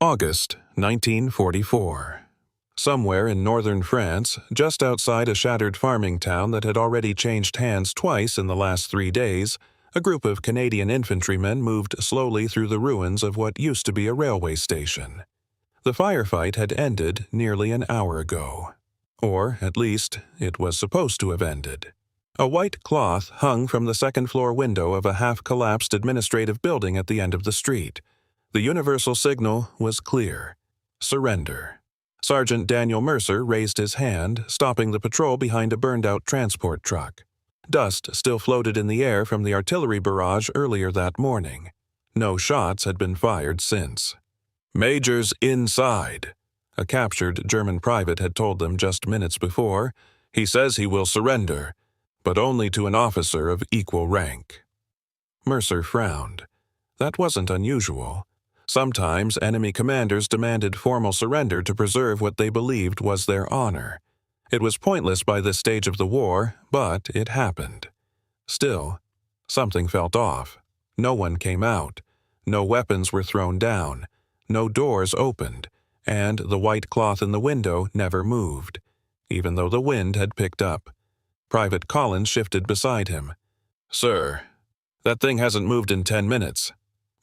August 1944. Somewhere in northern France, just outside a shattered farming town that had already changed hands twice in the last 3 days, a group of Canadian infantrymen moved slowly through the ruins of what used to be a railway station. The firefight had ended nearly an hour ago. Or, at least, it was supposed to have ended. A white cloth hung from the second-floor window of a half-collapsed administrative building at the end of the street. The universal signal was clear: surrender. Sergeant Daniel Mercer raised his hand, stopping the patrol behind a burned-out transport truck. Dust still floated in the air from the artillery barrage earlier that morning. No shots had been fired since. "Major's inside," a captured German private had told them just minutes before. "He says he will surrender, but only to an officer of equal rank." Mercer frowned. That wasn't unusual. Sometimes enemy commanders demanded formal surrender to preserve what they believed was their honor. It was pointless by this stage of the war, but it happened. Still, something felt off. No one came out. No weapons were thrown down. No doors opened, and the white cloth in the window never moved, even though the wind had picked up. Private Collins shifted beside him. "Sir, that thing hasn't moved in 10 minutes.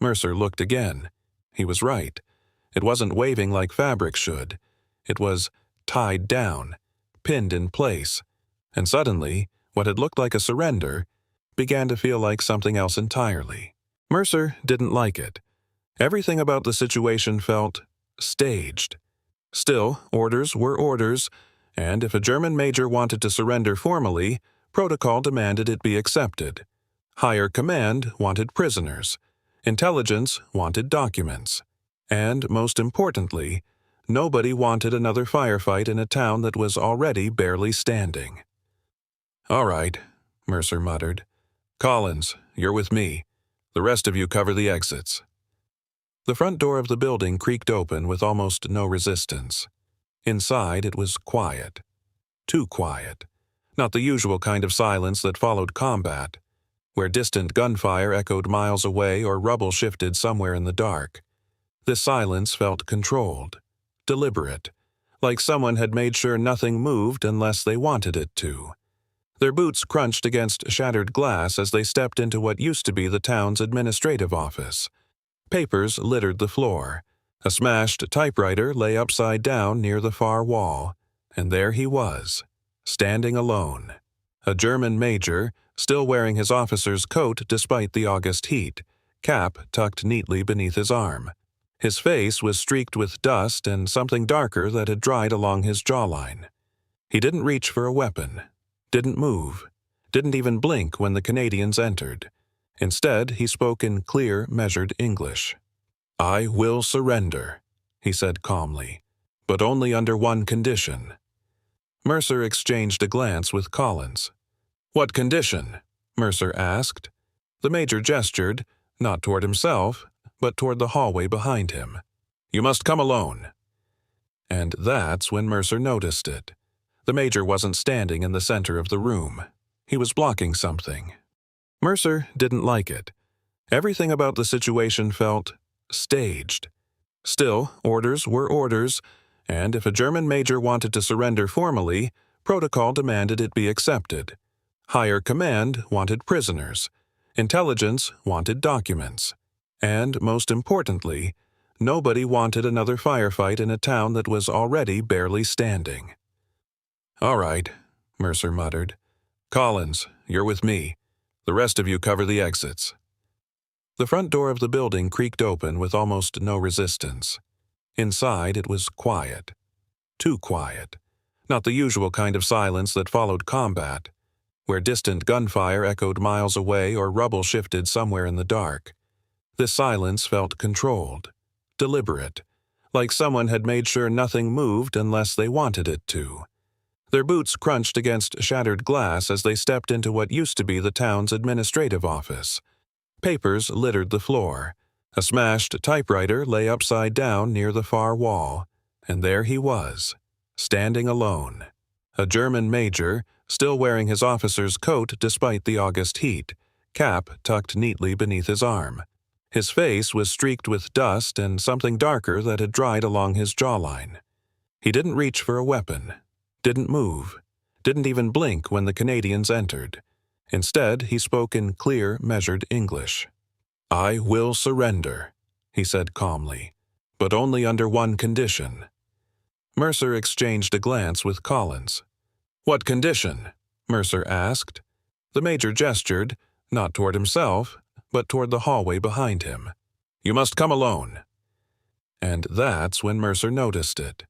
Mercer looked again. He was right. It wasn't waving like fabric should. It was tied down, pinned in place, and suddenly, what had looked like a surrender began to feel like something else entirely. Mercer didn't like it. Everything about the situation felt staged. Still, orders were orders, and if a German major wanted to surrender formally, protocol demanded it be accepted. Higher command wanted prisoners. Intelligence wanted documents. And, most importantly, nobody wanted another firefight in a town that was already barely standing. "All right," Mercer muttered. "Collins, you're with me. The rest of you cover the exits." The front door of the building creaked open with almost no resistance. Inside, it was quiet. Too quiet. Not the usual kind of silence that followed combat, where distant gunfire echoed miles away or rubble shifted somewhere in the dark. This silence felt controlled, deliberate, like someone had made sure nothing moved unless they wanted it to. Their boots crunched against shattered glass as they stepped into what used to be the town's administrative office. Papers littered the floor. A smashed typewriter lay upside down near the far wall, and there he was, standing alone. A German major, still wearing his officer's coat despite the August heat, cap tucked neatly beneath his arm. His face was streaked with dust and something darker that had dried along his jawline. He didn't reach for a weapon, didn't move, didn't even blink when the Canadians entered. Instead, he spoke in clear, measured English. "I will surrender," he said calmly, "but only under one condition." Mercer exchanged a glance with Collins. "What condition?" Mercer asked. The major gestured, not toward himself, but toward the hallway behind him. "You must come alone." And that's when Mercer noticed it. The major wasn't standing in the center of the room. He was blocking something. Mercer didn't like it. Everything about the situation felt staged. Still, orders were orders, and if a German major wanted to surrender formally, protocol demanded it be accepted. Higher command wanted prisoners. Intelligence wanted documents. And, most importantly, nobody wanted another firefight in a town that was already barely standing. "All right," Mercer muttered. "Collins, you're with me. The rest of you cover the exits." The front door of the building creaked open with almost no resistance. Inside, it was quiet. Too quiet. Not the usual kind of silence that followed combat, where distant gunfire echoed miles away or rubble shifted somewhere in the dark. This silence felt controlled, deliberate, like someone had made sure nothing moved unless they wanted it to. Their boots crunched against shattered glass as they stepped into what used to be the town's administrative office. Papers littered the floor. A smashed typewriter lay upside down near the far wall, and there he was, standing alone. A German major, still wearing his officer's coat despite the August heat, cap tucked neatly beneath his arm. His face was streaked with dust and something darker that had dried along his jawline. He didn't reach for a weapon, didn't move, didn't even blink when the Canadians entered. Instead, he spoke in clear, measured English. "I will surrender," he said calmly, "but only under one condition." Mercer exchanged a glance with Collins. "What condition?" Mercer asked. The major gestured, not toward himself, but toward the hallway behind him. "You must come alone." And that's when Mercer noticed it.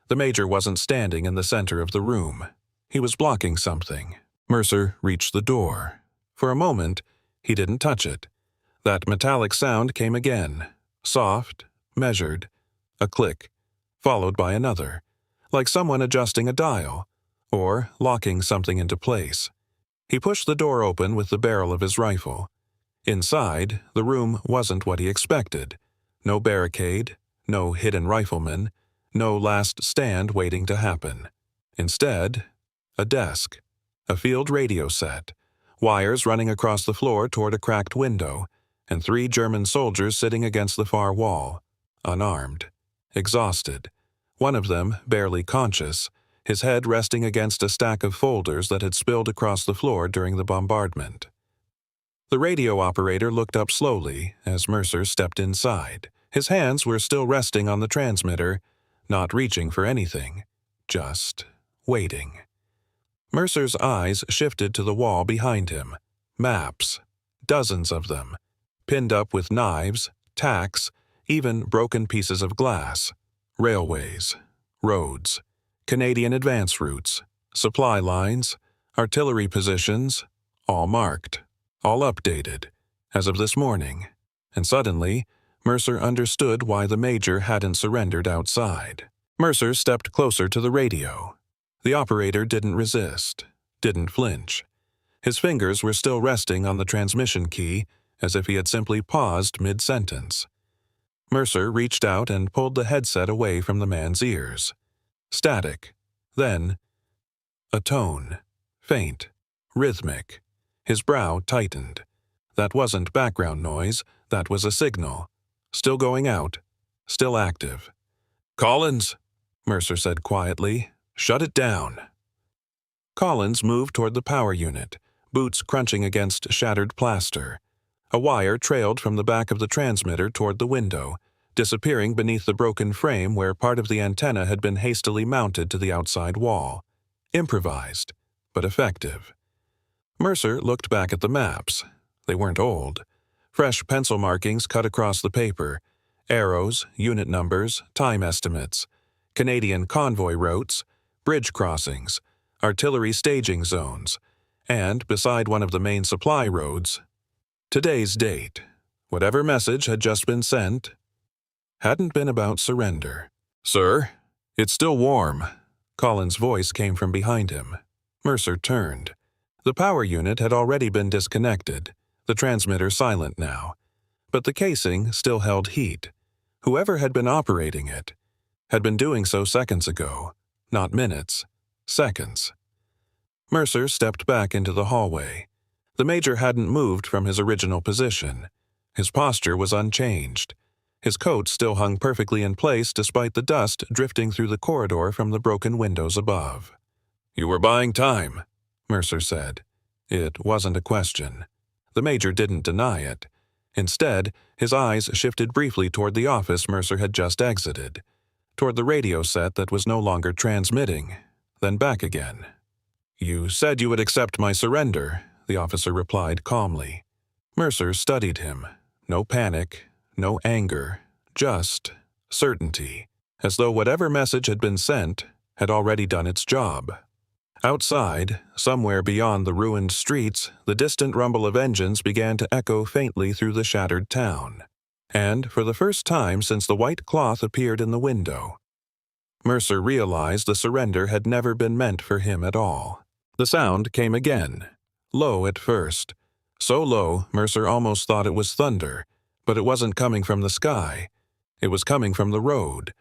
The major wasn't standing in the center of the room. He was blocking something. Mercer reached the door. For a moment, he didn't touch it. That metallic sound came again, soft, measured, a click, followed by another, like someone adjusting a dial, or locking something into place. He pushed the door open with the barrel of his rifle. Inside, the room wasn't what he expected. No barricade, no hidden rifleman, no last stand waiting to happen. Instead, a desk, a field radio set, wires running across the floor toward a cracked window, and 3 German soldiers sitting against the far wall, unarmed, exhausted, one of them barely conscious, his head resting against a stack of folders that had spilled across the floor during the bombardment. The radio operator looked up slowly as Mercer stepped inside. His hands were still resting on the transmitter, not reaching for anything, just waiting. Mercer's eyes shifted to the wall behind him. Maps, dozens of them, pinned up with knives, tacks, even broken pieces of glass. Railways, roads, Canadian advance routes, supply lines, artillery positions, all marked, all updated, as of this morning. And suddenly, Mercer understood why the major hadn't surrendered outside. Mercer stepped closer to the radio. The operator didn't resist, didn't flinch. His fingers were still resting on the transmission key, as if he had simply paused mid-sentence. Mercer reached out and pulled the headset away from the man's ears. Static. Then, a tone. Faint. Rhythmic. His brow tightened. That wasn't background noise, that was a signal. Still going out. Still active. "Collins," Mercer said quietly, "shut it down." Collins moved toward the power unit, boots crunching against shattered plaster. A wire trailed from the back of the transmitter toward the window, disappearing beneath the broken frame where part of the antenna had been hastily mounted to the outside wall. Improvised, but effective. Mercer looked back at the maps. They weren't old. Fresh pencil markings cut across the paper. Arrows, unit numbers, time estimates. Canadian convoy routes, bridge crossings, artillery staging zones, and, beside one of the main supply roads, today's date. Whatever message had just been sent hadn't been about surrender. "Sir, it's still warm." Collins' voice came from behind him. Mercer turned. The power unit had already been disconnected, the transmitter silent now. But the casing still held heat. Whoever had been operating it had been doing so seconds ago, not minutes, seconds. Mercer stepped back into the hallway. The major hadn't moved from his original position. His posture was unchanged. His coat still hung perfectly in place despite the dust drifting through the corridor from the broken windows above. "You were buying time," Mercer said. It wasn't a question. The major didn't deny it. Instead, his eyes shifted briefly toward the office Mercer had just exited, toward the radio set that was no longer transmitting, then back again. "You said you would accept my surrender," the officer replied calmly. Mercer studied him. No panic, no anger, just certainty, as though whatever message had been sent had already done its job. Outside, somewhere beyond the ruined streets, the distant rumble of engines began to echo faintly through the shattered town. And, for the first time since the white cloth appeared in the window, Mercer realized the surrender had never been meant for him at all. The sound came again, low at first. So low, Mercer almost thought it was thunder, but it wasn't coming from the sky. It was coming from the road.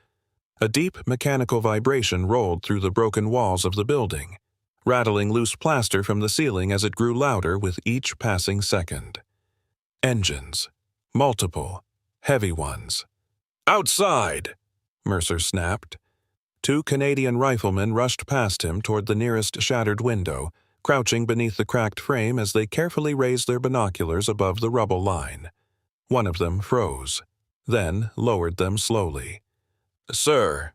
A deep mechanical vibration rolled through the broken walls of the building, rattling loose plaster from the ceiling as it grew louder with each passing second. Engines. Multiple, heavy ones. "Outside!" Mercer snapped. Two Canadian riflemen rushed past him toward the nearest shattered window, crouching beneath the cracked frame as they carefully raised their binoculars above the rubble line. One of them froze, then lowered them slowly. "Sir."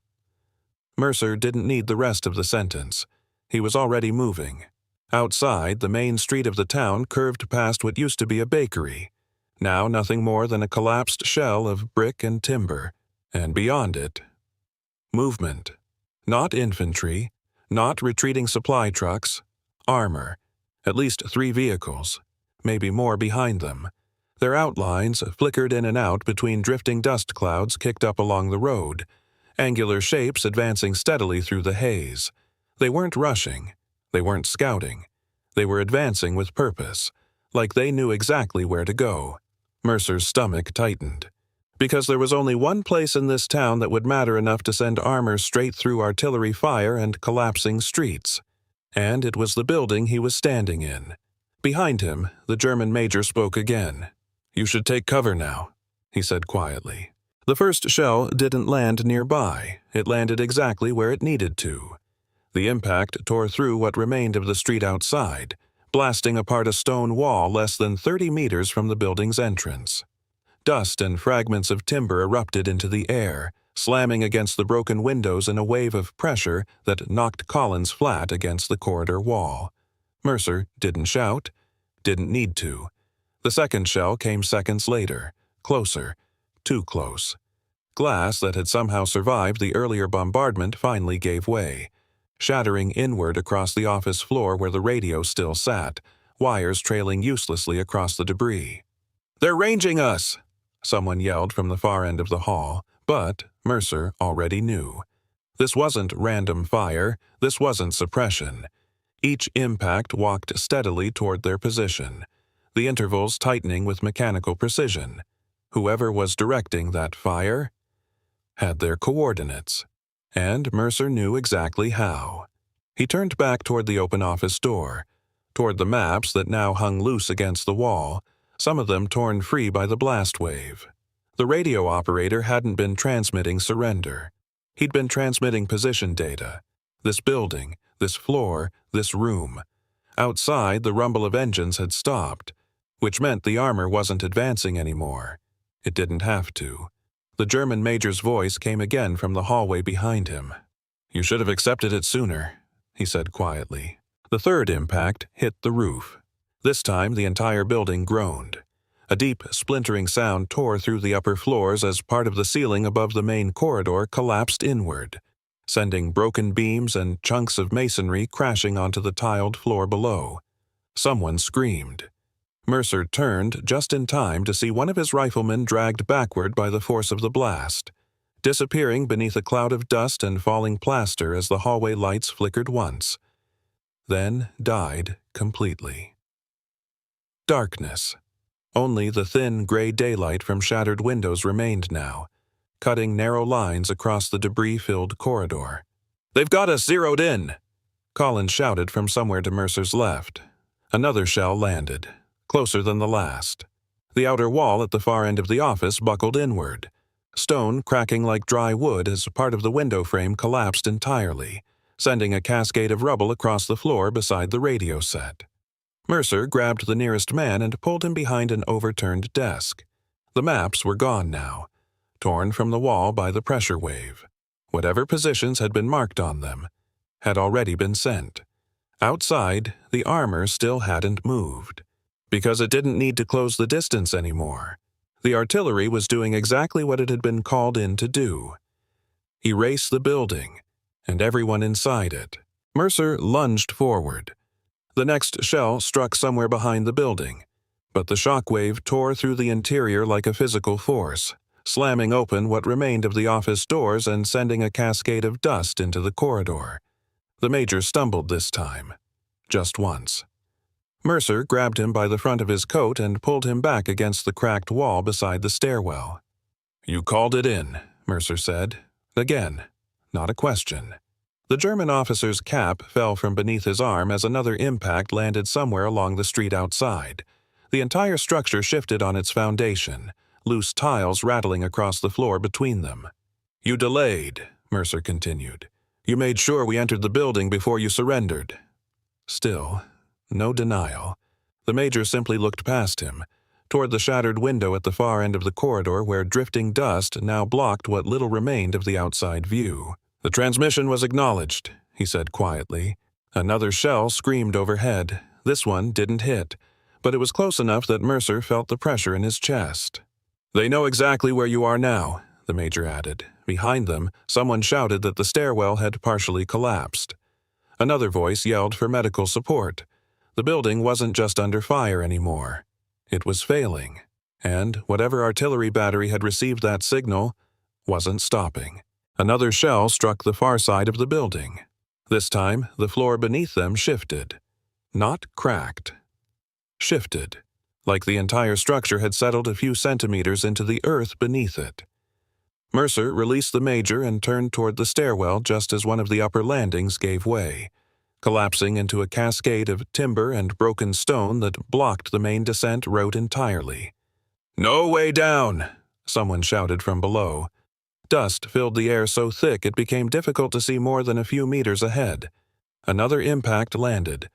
Mercer didn't need the rest of the sentence. He was already moving. Outside, the main street of the town curved past what used to be a bakery, now nothing more than a collapsed shell of brick and timber, and beyond it, movement. Not infantry, not retreating supply trucks, armor, at least 3 vehicles, maybe more behind them. Their outlines flickered in and out between drifting dust clouds kicked up along the road, angular shapes advancing steadily through the haze. They weren't rushing. They weren't scouting. They were advancing with purpose, like they knew exactly where to go. Mercer's stomach tightened. Because there was only one place in this town that would matter enough to send armor straight through artillery fire and collapsing streets. And it was the building he was standing in. Behind him, the German major spoke again. "You should take cover now," he said quietly. The first shell didn't land nearby. It landed exactly where it needed to. The impact tore through what remained of the street outside, blasting apart a stone wall less than 30 meters from the building's entrance. Dust and fragments of timber erupted into the air, slamming against the broken windows in a wave of pressure that knocked Collins flat against the corridor wall. Mercer didn't shout, didn't need to. The second shell came seconds later, closer, too close. Glass that had somehow survived the earlier bombardment finally gave way, shattering inward across the office floor where the radio still sat, wires trailing uselessly across the debris. "They're ranging us!" someone yelled from the far end of the hall, but Mercer already knew. This wasn't random fire, this wasn't suppression. Each impact walked steadily toward their position, the intervals tightening with mechanical precision. Whoever was directing that fire had their coordinates, and Mercer knew exactly how. He turned back toward the open office door, toward the maps that now hung loose against the wall, some of them torn free by the blast wave. The radio operator hadn't been transmitting surrender. He'd been transmitting position data. This building, this floor, this room. Outside, the rumble of engines had stopped, which meant the armor wasn't advancing anymore. It didn't have to. The German major's voice came again from the hallway behind him. "You should have accepted it sooner," he said quietly. The third impact hit the roof. This time the entire building groaned. A deep, splintering sound tore through the upper floors as part of the ceiling above the main corridor collapsed inward, sending broken beams and chunks of masonry crashing onto the tiled floor below. Someone screamed. Mercer turned just in time to see one of his riflemen dragged backward by the force of the blast, disappearing beneath a cloud of dust and falling plaster as the hallway lights flickered once, then died completely. Darkness. Only the thin gray daylight from shattered windows remained now, cutting narrow lines across the debris-filled corridor. "They've got us zeroed in!" Collins shouted from somewhere to Mercer's left. Another shell landed, closer than the last. The outer wall at the far end of the office buckled inward, stone cracking like dry wood as part of the window frame collapsed entirely, sending a cascade of rubble across the floor beside the radio set. Mercer grabbed the nearest man and pulled him behind an overturned desk. The maps were gone now, torn from the wall by the pressure wave. Whatever positions had been marked on them had already been sent. Outside, the armor still hadn't moved, because it didn't need to close the distance anymore. The artillery was doing exactly what it had been called in to do. Erase the building, and everyone inside it. Mercer lunged forward. The next shell struck somewhere behind the building, but the shockwave tore through the interior like a physical force, slamming open what remained of the office doors and sending a cascade of dust into the corridor. The major stumbled this time, just once. Mercer grabbed him by the front of his coat and pulled him back against the cracked wall beside the stairwell. "You called it in," Mercer said. Again, not a question. The German officer's cap fell from beneath his arm as another impact landed somewhere along the street outside. The entire structure shifted on its foundation, loose tiles rattling across the floor between them. "You delayed," Mercer continued. "You made sure we entered the building before you surrendered." Still, no denial. The Major simply looked past him, toward the shattered window at the far end of the corridor where drifting dust now blocked what little remained of the outside view. "The transmission was acknowledged," he said quietly. Another shell screamed overhead. This one didn't hit, but it was close enough that Mercer felt the pressure in his chest. "They know exactly where you are now," the Major added. Behind them, someone shouted that the stairwell had partially collapsed. Another voice yelled for medical support. The building wasn't just under fire anymore. It was failing, and whatever artillery battery had received that signal wasn't stopping. Another shell struck the far side of the building. This time, the floor beneath them shifted. Not cracked. Shifted, like the entire structure had settled a few centimeters into the earth beneath it. Mercer released the Major and turned toward the stairwell just as one of the upper landings gave way, collapsing into a cascade of timber and broken stone that blocked the main descent route entirely. "No way down!" someone shouted from below. Dust filled the air so thick it became difficult to see more than a few meters ahead. Another impact landed,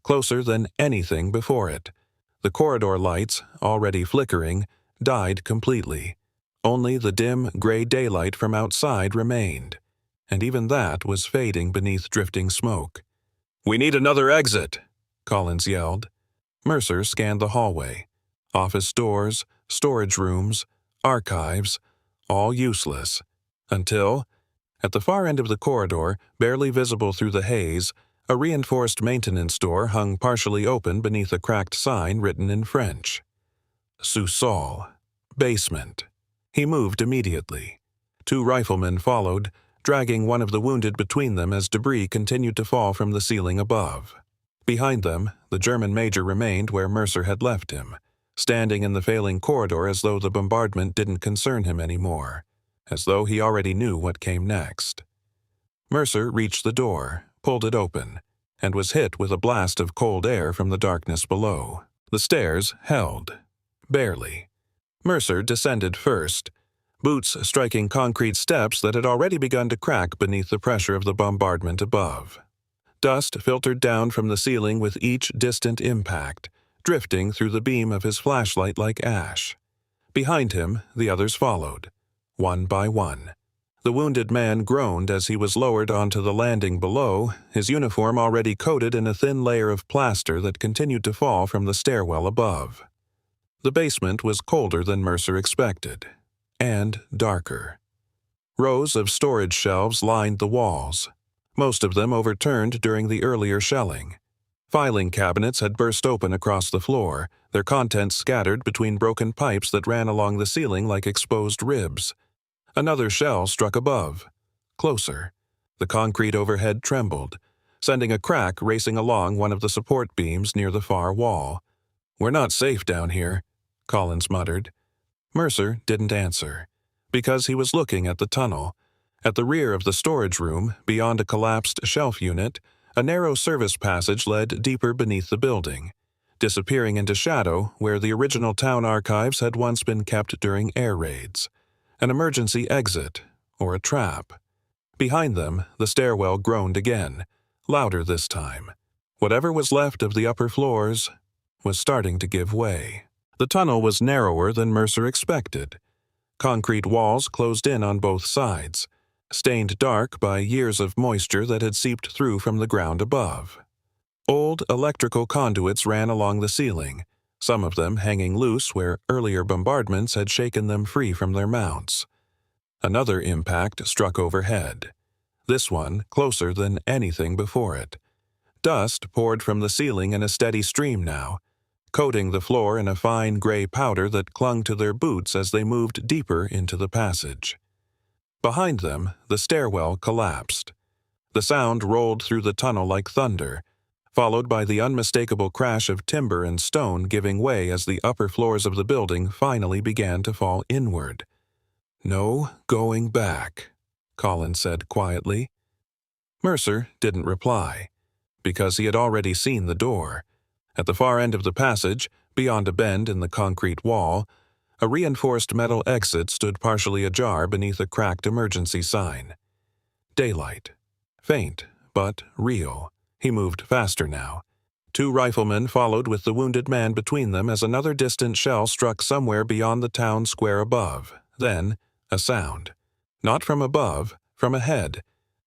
closer than anything before it. The corridor lights, already flickering, died completely. Only the dim, gray daylight from outside remained, and even that was fading beneath drifting smoke. "We need another exit," Collins yelled. Mercer scanned the hallway. Office doors, storage rooms, archives, all useless. Until, at the far end of the corridor, barely visible through the haze, a reinforced maintenance door hung partially open beneath a cracked sign written in French. "Sous-sol. Basement." He moved immediately. 2 riflemen followed, dragging one of the wounded between them as debris continued to fall from the ceiling above. Behind them, the German Major remained where Mercer had left him, standing in the failing corridor as though the bombardment didn't concern him anymore, as though he already knew what came next. Mercer reached the door, pulled it open, and was hit with a blast of cold air from the darkness below. The stairs held. Barely. Mercer descended first, boots striking concrete steps that had already begun to crack beneath the pressure of the bombardment above. Dust filtered down from the ceiling with each distant impact, drifting through the beam of his flashlight like ash. Behind him, the others followed, one by one. The wounded man groaned as he was lowered onto the landing below, his uniform already coated in a thin layer of plaster that continued to fall from the stairwell above. The basement was colder than Mercer expected, and darker. Rows of storage shelves lined the walls, most of them overturned during the earlier shelling. Filing cabinets had burst open across the floor, their contents scattered between broken pipes that ran along the ceiling like exposed ribs. Another shell struck above. Closer. The concrete overhead trembled, sending a crack racing along one of the support beams near the far wall. "We're not safe down here," Collins muttered. Mercer didn't answer, because he was looking at the tunnel. At the rear of the storage room, beyond a collapsed shelf unit, a narrow service passage led deeper beneath the building, disappearing into shadow where the original town archives had once been kept during air raids. An emergency exit, or a trap. Behind them, the stairwell groaned again, louder this time. Whatever was left of the upper floors was starting to give way. The tunnel was narrower than Mercer expected. Concrete walls closed in on both sides, stained dark by years of moisture that had seeped through from the ground above. Old electrical conduits ran along the ceiling, some of them hanging loose where earlier bombardments had shaken them free from their mounts. Another impact struck overhead, this one closer than anything before it. Dust poured from the ceiling in a steady stream now, coating the floor in a fine gray powder that clung to their boots as they moved deeper into the passage. Behind them, the stairwell collapsed. The sound rolled through the tunnel like thunder, followed by the unmistakable crash of timber and stone giving way as the upper floors of the building finally began to fall inward. "No going back," Collins said quietly. Mercer didn't reply, because he had already seen the door. At the far end of the passage, beyond a bend in the concrete wall, A reinforced metal exit stood partially ajar beneath a cracked emergency sign. Daylight. Faint, but real. He moved faster now. 2 riflemen followed with the wounded man between them as another distant shell struck somewhere beyond the town square above. Then, a sound. Not from above, from ahead.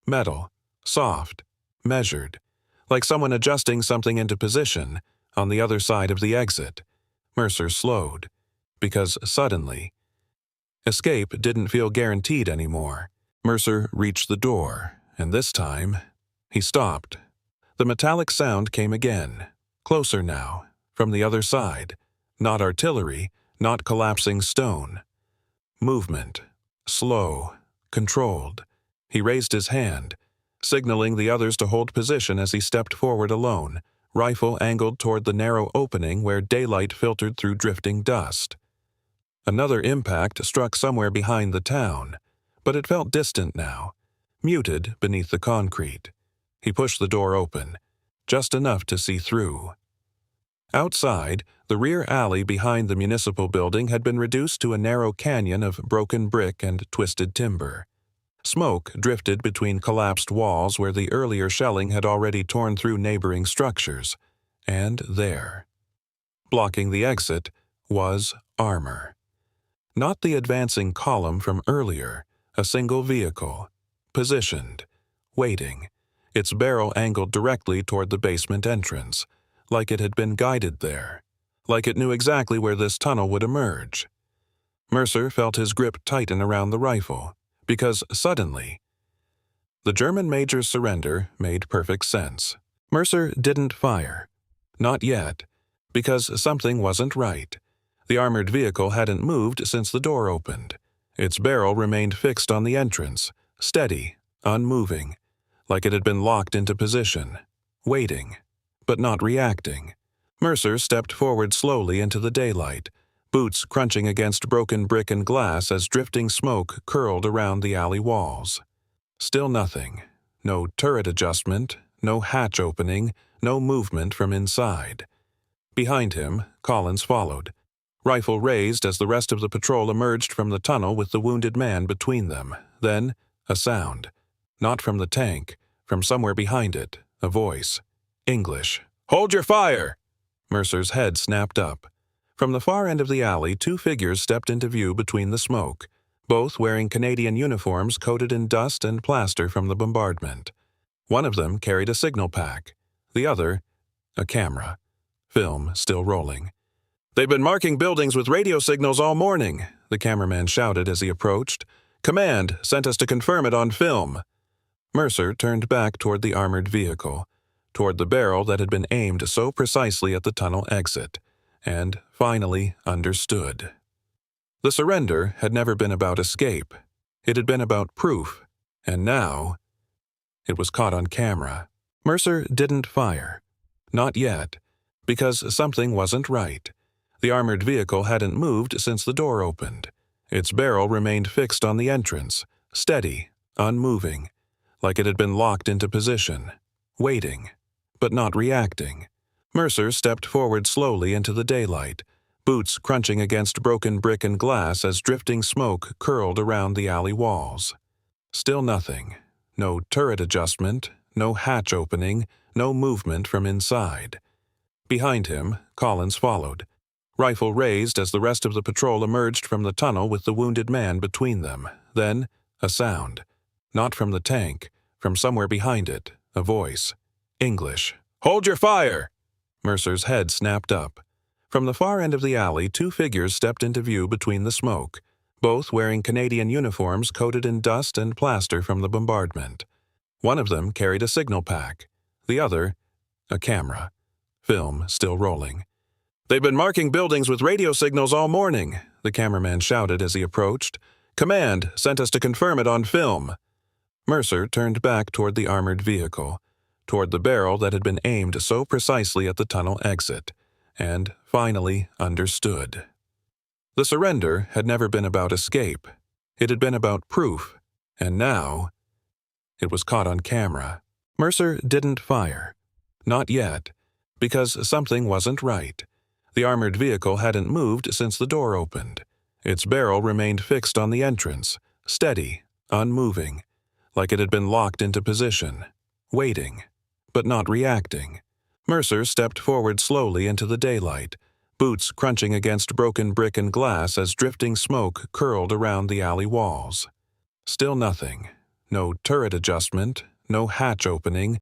Metal. Soft. Measured. Like someone adjusting something into position, on the other side of the exit. Mercer slowed. Because suddenly, escape didn't feel guaranteed anymore. Mercer reached the door, and this time, he stopped. The metallic sound came again, closer now, from the other side. Not artillery, not collapsing stone. Movement. Slow. Controlled. He raised his hand, signaling the others to hold position as he stepped forward alone, rifle angled toward the narrow opening where daylight filtered through drifting dust. Another impact struck somewhere behind the town, but it felt distant now, muted beneath the concrete. He pushed the door open, just enough to see through. Outside, the rear alley behind the municipal building had been reduced to a narrow canyon of broken brick and twisted timber. Smoke drifted between collapsed walls where the earlier shelling had already torn through neighboring structures. And there, blocking the exit, was armor. Not the advancing column from earlier, a single vehicle, positioned, waiting, its barrel angled directly toward the basement entrance, like it had been guided there, like it knew exactly where this tunnel would emerge. Mercer felt his grip tighten around the rifle, because suddenly, the German major's surrender made perfect sense. Mercer didn't fire. Not yet, because something wasn't right. The armored vehicle hadn't moved since the door opened. Its barrel remained fixed on the entrance, steady, unmoving, like it had been locked into position, waiting, but not reacting. Mercer stepped forward slowly into the daylight, boots crunching against broken brick and glass as drifting smoke curled around the alley walls. Still nothing. No turret adjustment, no hatch opening, no movement from inside. Behind him, Collins followed, rifle raised as the rest of the patrol emerged from the tunnel with the wounded man between them. Then, a sound. Not from the tank, from somewhere behind it, a voice. English. "Hold your fire!" Mercer's head snapped up. From the far end of the alley, 2 figures stepped into view between the smoke, both wearing Canadian uniforms coated in dust and plaster from the bombardment. One of them carried a signal pack, the other, a camera. Film still rolling. "They've been marking buildings with radio signals all morning," the cameraman shouted as he approached. "Command sent us to confirm it on film." Mercer turned back toward the armored vehicle, toward the barrel that had been aimed so precisely at the tunnel exit, and finally understood. The surrender had never been about escape. It had been about proof, and now it was caught on camera. Mercer didn't fire. Not yet, because something wasn't right. The armored vehicle hadn't moved since the door opened. Its barrel remained fixed on the entrance, steady, unmoving, like it had been locked into position, waiting, but not reacting. Mercer stepped forward slowly into the daylight, boots crunching against broken brick and glass as drifting smoke curled around the alley walls. Still nothing. No turret adjustment, no hatch opening, no movement from inside. Behind him, Collins followed, rifle raised as the rest of the patrol emerged from the tunnel with the wounded man between them. Then, a sound. Not from the tank, from somewhere behind it, a voice. English. "Hold your fire!" Mercer's head snapped up. From the far end of the alley, 2 figures stepped into view between the smoke, both wearing Canadian uniforms coated in dust and plaster from the bombardment. One of them carried a signal pack, the other, a camera. Film still rolling. "They've been marking buildings with radio signals all morning," the cameraman shouted as he approached. "Command sent us to confirm it on film." Mercer turned back toward the armored vehicle, toward the barrel that had been aimed so precisely at the tunnel exit, and finally understood. The surrender had never been about escape. It had been about proof, and now it was caught on camera. Mercer didn't fire. Not yet, because something wasn't right. The armored vehicle hadn't moved since the door opened. Its barrel remained fixed on the entrance, steady, unmoving, like it had been locked into position, waiting, but not reacting. Mercer stepped forward slowly into the daylight, boots crunching against broken brick and glass as drifting smoke curled around the alley walls. Still nothing. No turret adjustment, no hatch opening,